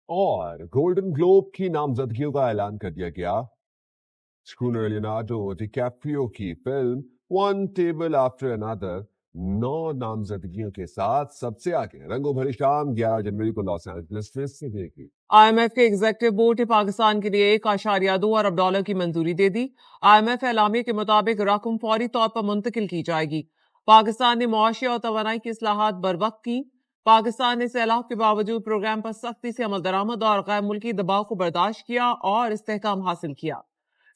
اور golden Globe کی نامزدگیوں کا اعلان کر دیا گیا۔ اسکرونر لیونارڈو ڈی کیپریو کی film one table after another 9 نامزدگیوں کے ساتھ سب سے آگے رنگوں بھری شام 11 جنوری کو لاس اینجلس میں سے دے گی۔ آئی ایم ایف کے ایگزیکٹو بورڈ نے پاکستان کے لیے $1.2 ارب کی منظوری دے دی۔ آئی ایم ایف اعلامیے کے مطابق رقم فوری طور پر منتقل کی جائے گی۔ پاکستان نے معاشی اور توانائی کی اصلاحات بروقت کی۔ پاکستان نے سیلاب کے باوجود پروگرام پر سختی سے عمل درآمد اور غیر ملکی دباؤ کو برداشت کیا اور استحکام حاصل کیا۔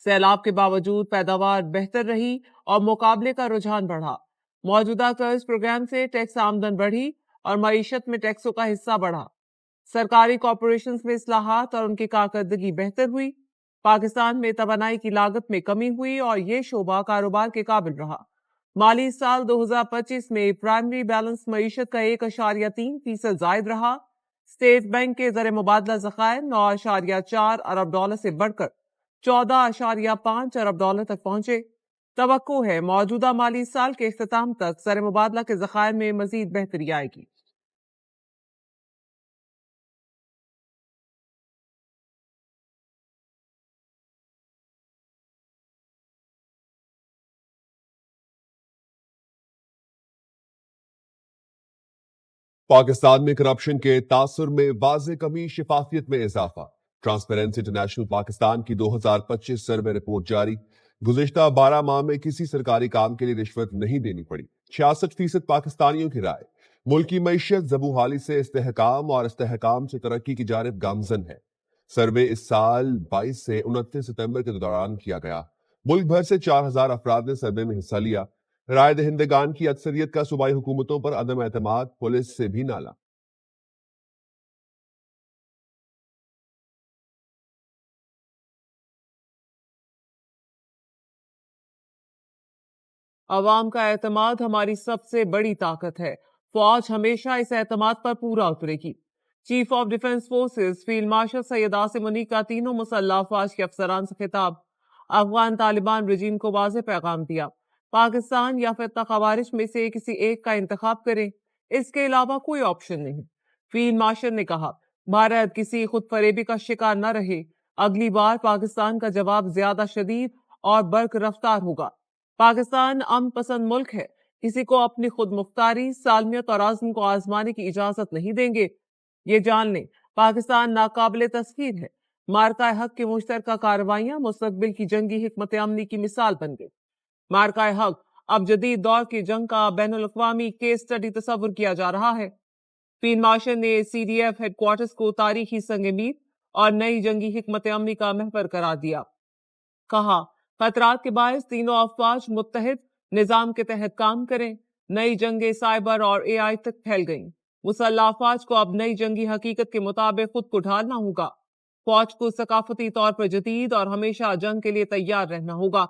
سیلاب کے باوجود پیداوار بہتر رہی اور مقابلے کا رجحان بڑھا۔ موجودہ قرض پروگرام سے ٹیکس آمدن بڑھی اور معیشت میں ٹیکسوں کا حصہ بڑھا۔ سرکاری کارپوریشنز میں اصلاحات اور ان کی کارکردگی بہتر ہوئی۔ پاکستان میں توانائی کی لاگت میں کمی ہوئی اور یہ شعبہ کاروبار کے قابل رہا۔ مالی سال 2025 میں پرائمری بیلنس معیشت کا 1.3% زائد رہا۔ اسٹیٹ بینک کے زر مبادلہ ذخائر $9.4 ارب سے بڑھ کر $14.5 ارب تک پہنچے۔ توقع ہے موجودہ مالی سال کے اختتام تک زر مبادلہ کے ذخائر میں مزید بہتری آئے گی۔ پاکستان میں کرپشن کے تاثر میں واضح کمی، شفافیت میں اضافہ۔ ٹرانسپیرنسی انٹرنیشنل پاکستان کی 2025 سروے رپورٹ جاری۔ گزشتہ 12 ماہ میں کسی سرکاری کام کے لیے رشوت نہیں دینی پڑی۔ 66% پاکستانیوں کی رائے ملک کی معیشت زبوں حالی سے استحکام اور استحکام سے ترقی کی جانب گامزن ہے۔ سروے اس سال 22 سے 29 ستمبر کے دوران کیا گیا۔ ملک بھر سے 4000 افراد نے سروے میں حصہ لیا۔ رائے دہندگان کی اکثریت کا صوبائی حکومتوں پر عدم اعتماد، پولیس سے بھی نالا۔ عوام کا اعتماد ہماری سب سے بڑی طاقت ہے۔ فوج ہمیشہ اس اعتماد پر پورا اترے گی۔ Chief of defence forces field marshal Syed Asim Munir کا تینوں مسلح افواج کے افسران سے خطاب۔ افغان طالبان رجیم کو واضح پیغام دیا، پاکستان یا فتنہ خوارج میں سے کسی ایک کا انتخاب کریں، اس کے علاوہ کوئی آپشن نہیں۔ فیلڈ مارشل نے کہا، بھارت کسی خود فریبی کا شکار نہ رہے، اگلی بار پاکستان کا جواب زیادہ شدید اور برق رفتار ہوگا۔ پاکستان امن پسند ملک ہے، کسی کو اپنی خود مختاری، سالمیت اور عزم کو آزمانے کی اجازت نہیں دیں گے۔ یہ جان لیں، پاکستان ناقابل تسخیر ہے۔ مارکہ حق کی مشترکہ کارروائیاں مستقبل کی جنگی حکمت عملی کی مثال بن گئی۔ مارکہ حق اب جدید دور کی جنگ کا بین الاقوامی کیس سٹڈی تصور کیا جا رہا ہے۔ فیلڈ مارشل نے C D F headquarters کو تاریخی سنگ میل اور نئی جنگی حکمت عملی کا محور قرار دیا۔ کہا، خطرات کے باعث تینوں افواج متحد نظام کے تحت کام کریں۔ نئی جنگیں سائبر اور اے آئی تک پھیل گئیں۔ مسلح افواج کو اب نئی جنگی حقیقت کے مطابق خود کو ڈھالنا ہوگا۔ فوج کو ثقافتی طور پر جدید اور ہمیشہ جنگ کے لیے تیار رہنا ہوگا۔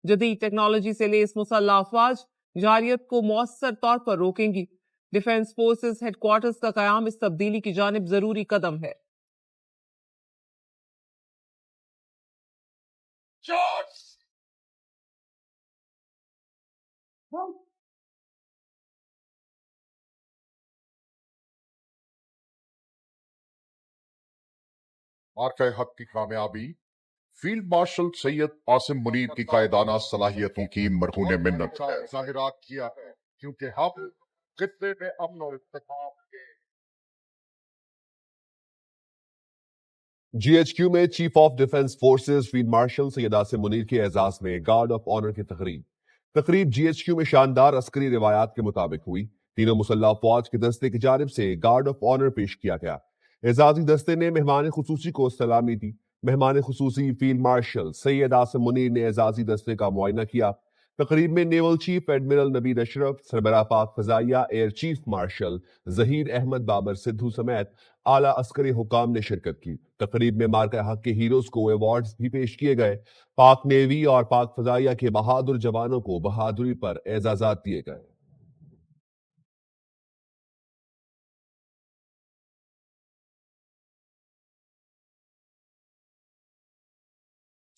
جدید ٹیکنالوجی سے لیس مسلح افواج جارحیت کو مؤثر طور پر روکیں گی۔ ڈیفنس فورسز ہیڈ کوارٹرز کا قیام اس تبدیلی کی جانب ضروری قدم ہے۔ مارکہ حق کی کامیابی فیلڈ مارشل سید عاصم منیر کی قائدانہ صلاحیتوں کی مرہون منت ہے۔ ظاہرات کیا ہے کیونکہ ہم خطے میں امن و استحکام کے جی ایچ کیو میں chief of defence forces field marshal Syed Asim Munir کے اعزاز میں گارڈ آف آنر کی تقریب جی ایچ کیو میں شاندار عسکری روایات کے مطابق ہوئی۔ تینوں مسلح افواج کے دستے کی جانب سے گارڈ آف آنر پیش کیا گیا۔ اعزازی دستے نے مہمان خصوصی کو سلامی دی۔ مہمان خصوصی فیلڈ مارشل سید عاصم منیر نے اعزازی دستے کا معائنہ کیا۔ تقریب میں نیول چیف ایڈمرل نوید اشرف، سربراہ پاک فضائیہ air chief marshal Zaheer Ahmed Babar Sidhu سمیت اعلیٰ عسکری حکام نے شرکت کی۔ تقریب میں مارکہ حق کے ہیروز کو ایوارڈز بھی پیش کیے گئے۔ پاک نیوی اور پاک فضائیہ کے بہادر جوانوں کو بہادری پر اعزازات دیے گئے۔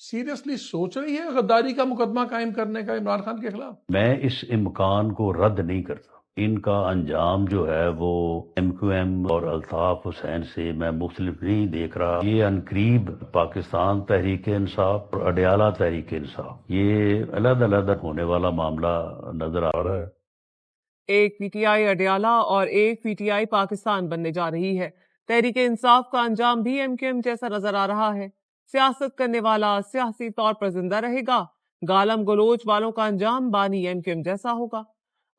سیریسلی سوچ رہی ہے غداری کا مقدمہ قائم کرنے کا عمران خان کے خلاف؟ میں اس امکان کو رد نہیں کرتا۔ ان کا انجام جو ہے وہ ایم کیو ایم اور الطاف حسین سے میں مختلف نہیں دیکھ رہا. یہ عنقریب پاکستان تحریک انصاف اور اڈیالہ تحریک انصاف یہ علیحدہ علیحدہ ہونے والا معاملہ نظر آ رہا ہے. ایک پی ٹی آئی اڈیالہ اور ایک پی ٹی آئی پاکستان بننے جا رہی ہے. تحریک انصاف کا انجام بھی ایم کیو ایم جیسا نظر آ رہا ہے. سیاست کرنے والا سیاسی طور پر زندہ رہے گا، گالم گلوچ والوں کا انجام بانی ایم کیو ایم جیسا ہوگا.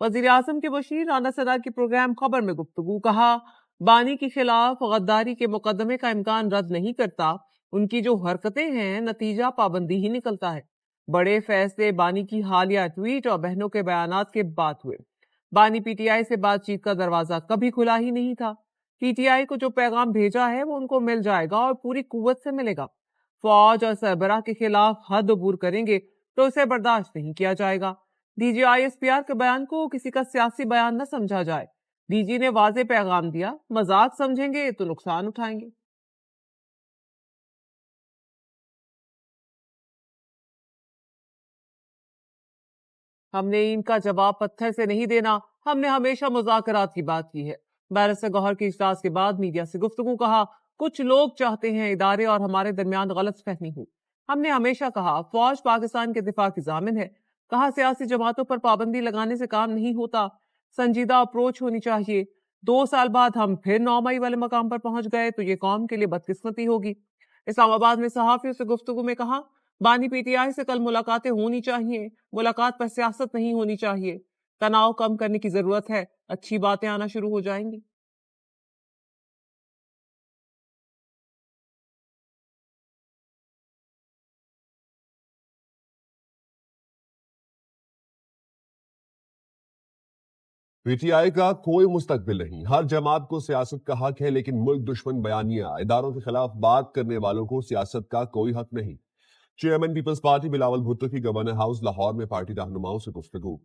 وزیر اعظم کے مشیر رانا ثنا کی پروگرام خبر میں گفتگو. کہا بانی کے خلاف غداری کے مقدمے کا امکان رد نہیں کرتا، ان کی جو حرکتیں ہیں نتیجہ پابندی ہی نکلتا ہے. بڑے فیصلے بانی کی حالیہ ٹویٹ اور بہنوں کے بیانات کے بعد ہوئے. بانی پی ٹی آئی سے بات چیت کا دروازہ کبھی کھلا ہی نہیں تھا. پی ٹی آئی کو جو پیغام بھیجا ہے وہ ان کو مل جائے گا اور پوری قوت سے ملے گا. فوج اور سربراہ کے خلاف حد عبور کریں گے تو اسے برداشت نہیں کیا جائے گا. D G I S P R کے بیان کو کسی کا سیاسی بیان نہ سمجھا جائے. ڈی جی نے واضح پیغام دیا، مذاق سمجھیں گے تو نقصان اٹھائیں گے. ہم نے ان کا جواب پتھر سے نہیں دینا، ہم نے ہمیشہ مذاکرات کی بات کی ہے. بیرسٹر گوہر کی اجلاس کے بعد میڈیا سے گفتگو. کہا کچھ لوگ چاہتے ہیں ادارے اور ہمارے درمیان غلط فہمی ہو. ہم نے ہمیشہ کہا فوج پاکستان کے دفاع کی ضامن ہے. کہا سیاسی جماعتوں پر پابندی لگانے سے کام نہیں ہوتا، سنجیدہ اپروچ ہونی چاہیے. 2 سال بعد ہم پھر 9 مئی والے مقام پر پہنچ گئے تو یہ قوم کے لیے بدقسمتی ہوگی. اسلام آباد میں صحافیوں سے گفتگو میں کہا بانی پی ٹی آئی سے کل ملاقاتیں ہونی چاہیے، ملاقات پر سیاست نہیں ہونی چاہیے. تناؤ کم کرنے کی ضرورت ہے، اچھی باتیں آنا شروع ہو جائیں گی. پی ٹی آئی کا کوئی مستقبل نہیں. ہر جماعت کو سیاست کا حق ہے، لیکن ملک دشمن بیانیہ اداروں کے خلاف بات کرنے والوں کو سیاست کا کوئی حق نہیں. Chairman Peoples Party Bilawal Bhutto کی گورنر ہاؤس لاہور میں پارٹی رہنماؤں سے گفتگو.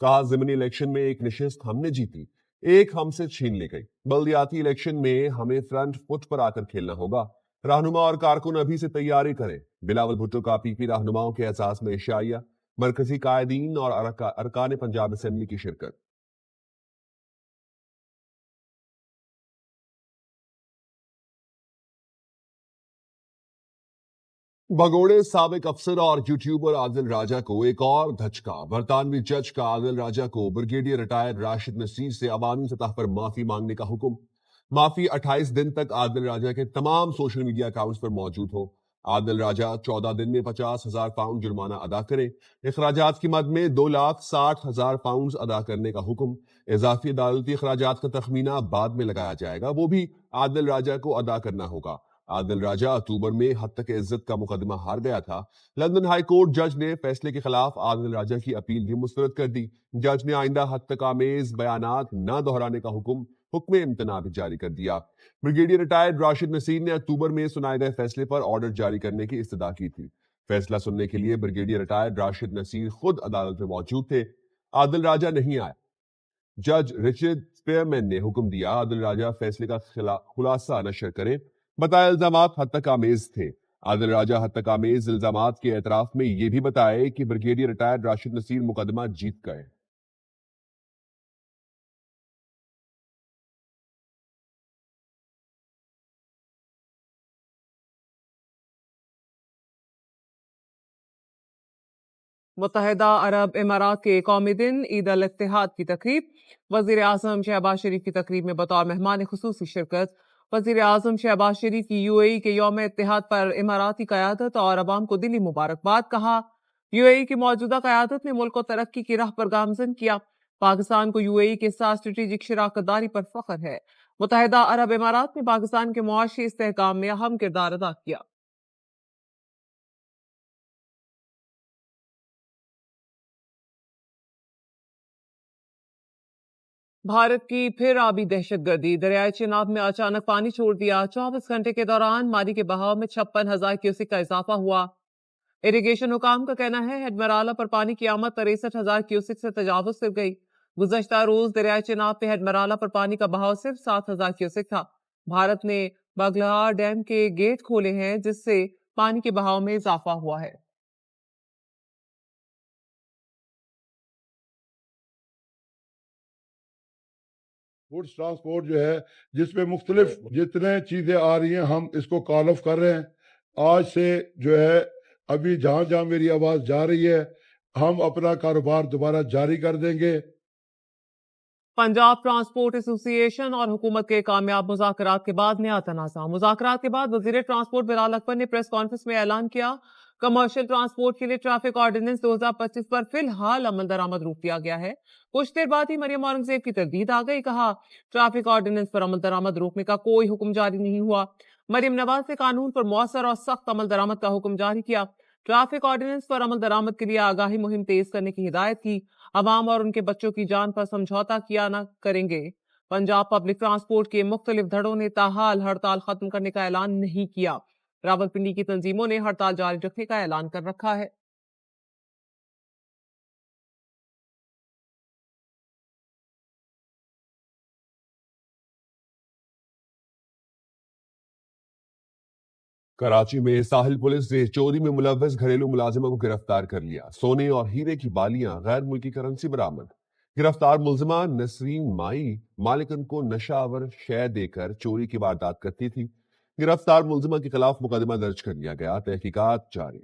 کہا ضمنی الیکشن میں ایک نشست ہم نے جیتی، ایک ہم سے چھین لی گئی. بلدیاتی الیکشن میں ہمیں فرنٹ فٹ پر آ کر کھیلنا ہوگا. رہنما اور کارکن ابھی سے تیاری کریں. بلاول بھٹو کا پی پی رہنماؤں کے اعزاز میں عشائیہ، مرکزی قائدین اور ارکان پنجاب اسمبلی کی شرکت. بھگوڑے سابق افسر اور یوٹیوبر عادل راجہ کو ایک اور دھچکا. برطانوی جج کا عادل راجہ کو بریگیڈیئر ریٹائرڈ راشد نصیر سے عوامی سطح پر معافی مانگنے کا حکم. معافی 28 دن تک عادل راجہ کے تمام سوشل میڈیا اکاؤنٹس پر موجود ہو. عادل راجہ 14 دن میں 50,000 پاؤنڈ جرمانہ ادا کریں. اخراجات کی مد میں 2,60,000 پاؤنڈ ادا کرنے کا حکم. اضافی عدالتی اخراجات کا تخمینہ بعد میں لگایا جائے گا، وہ بھی عادل راجہ کو ادا کرنا ہوگا. عادل راجہ اکتوبر میں حد تک عزت کا مقدمہ ہار گیا تھا. لندن ہائی کورٹ جج نے فیصلے کے خلاف عادل راجہ کی اپیل بھی مسترد کر دی. جج نے آئندہ حد تک آمیز بیانات نہ دہرانے کا حکم امتناع بھی جاری کر دیا. بریگیڈیئر ریٹائرڈ راشد نصیر نے اکتوبر میں سنائے گئے فیصلے پر آرڈر جاری کرنے کی استدعا کی تھی. فیصلہ سننے کے لیے بریگیڈیئر ریٹائرڈ راشد نصیر خود عدالت میں موجود تھے. عادل راجہ نہیں آیا. جج رچرڈ سپیئرمین نے حکم دیا عادل راجہ فیصلے کا خلاصہ نشر کریں. بتائے الزامات حد تک آمیز تھے. عادل راجہ حد تک آمیز الزامات کے اعتراف میں یہ بھی بتائے کہ بریگیڈیئر ریٹائرڈ راشد نصیر مقدمہ جیت گئے. متحدہ عرب امارات کے قومی دن عید الاتحاد کی تقریب. وزیر اعظم شہباز شریف کی تقریب میں بطور مہمان خصوصی شرکت. وزیر اعظم شہباز شریف کی یو اے ای کے یوم اتحاد پر اماراتی قیادت اور عوام کو دلی مبارکباد. کہا یو اے ای کی موجودہ قیادت نے ملک کو ترقی کی راہ پر گامزن کیا. پاکستان کو یو اے ای کے ساتھ اسٹریٹجک شراکت داری پر فخر ہے. متحدہ عرب امارات نے پاکستان کے معاشی استحکام میں اہم کردار ادا کیا. بھارت کی پھر آبی دہشت گردی. دریائے چناب میں اچانک پانی چھوڑ دیا. 24 گھنٹے کے دوران ماری کے بہاؤ میں 56,000 کیوسک کا اضافہ ہوا. اریگیشن حکام کا کہنا ہے ہیڈ مرالہ پر پانی کی آمد 63,000 کیوسک سے تجاوز کر گئی. گزشتہ روز دریائے چناب پہ ہیڈ مرالہ پر پانی کا بہاؤ صرف 7,000 کیوسک تھا. بھارت نے باگلہار ڈیم کے گیٹ کھولے ہیں جس سے پانی کے بہاؤ میں اضافہ ہوا ہے. فوڈ ٹرانسپورٹ جو ہے جس میں مختلف جتنے چیزیں آ رہی ہیں ہم اس کو کال آف کر رہے ہیں. آج سے جو ہے ابھی جہاں جہاں میری آواز جا رہی ہے ہم اپنا کاروبار دوبارہ جاری کر دیں گے. پنجاب ٹرانسپورٹ ایسوسی ایشن اور حکومت کے کامیاب مذاکرات کے بعد نیا تنازع. مذاکرات کے بعد وزیر ٹرانسپورٹ بلال اکبر نے پریس کانفرنس میں اعلان کیا کمرشل ٹرانسپورٹ کے لیے ٹریفک آرڈیننس 2025 پر فی الحال عمل درآمد روک دیا گیا ہے. کچھ دیر بعد ہی مریم اورنگزیب کی تردید آ گئی. کہا ٹریفک آرڈیننس پر عمل درآمد روکنے کا کوئی حکم جاری نہیں ہوا. مریم نواز نے قانون پر مؤثر اور سخت عمل درآمد کا حکم جاری کیا. ٹریفک آرڈیننس پر عمل درآمد کے لیے آگاہی مہم تیز کرنے کی ہدایت کی. عوام اور ان کے بچوں کی جان پر سمجھوتا کیا نہ کریں گے. پنجاب پبلک ٹرانسپورٹ کے مختلف دھڑوں نے تاحال ہڑتال ختم کرنے کا اعلان نہیں کیا. راولپنڈی کی تنظیموں نے ہڑتال جاری رکھنے کا اعلان کر رکھا ہے. کراچی میں ساحل پولیس نے چوری میں ملوث گھریلو ملازمہ کو گرفتار کر لیا. سونے اور ہیرے کی بالیاں غیر ملکی کرنسی برآمد. گرفتار ملزمہ نسرین مائی مالکن کو نشہ آور شے دے کر چوری کی واردات کرتی تھی. گرفتار ملزمہ کے خلاف مقدمہ درج کر لیا گیا. تحقیقات جاری.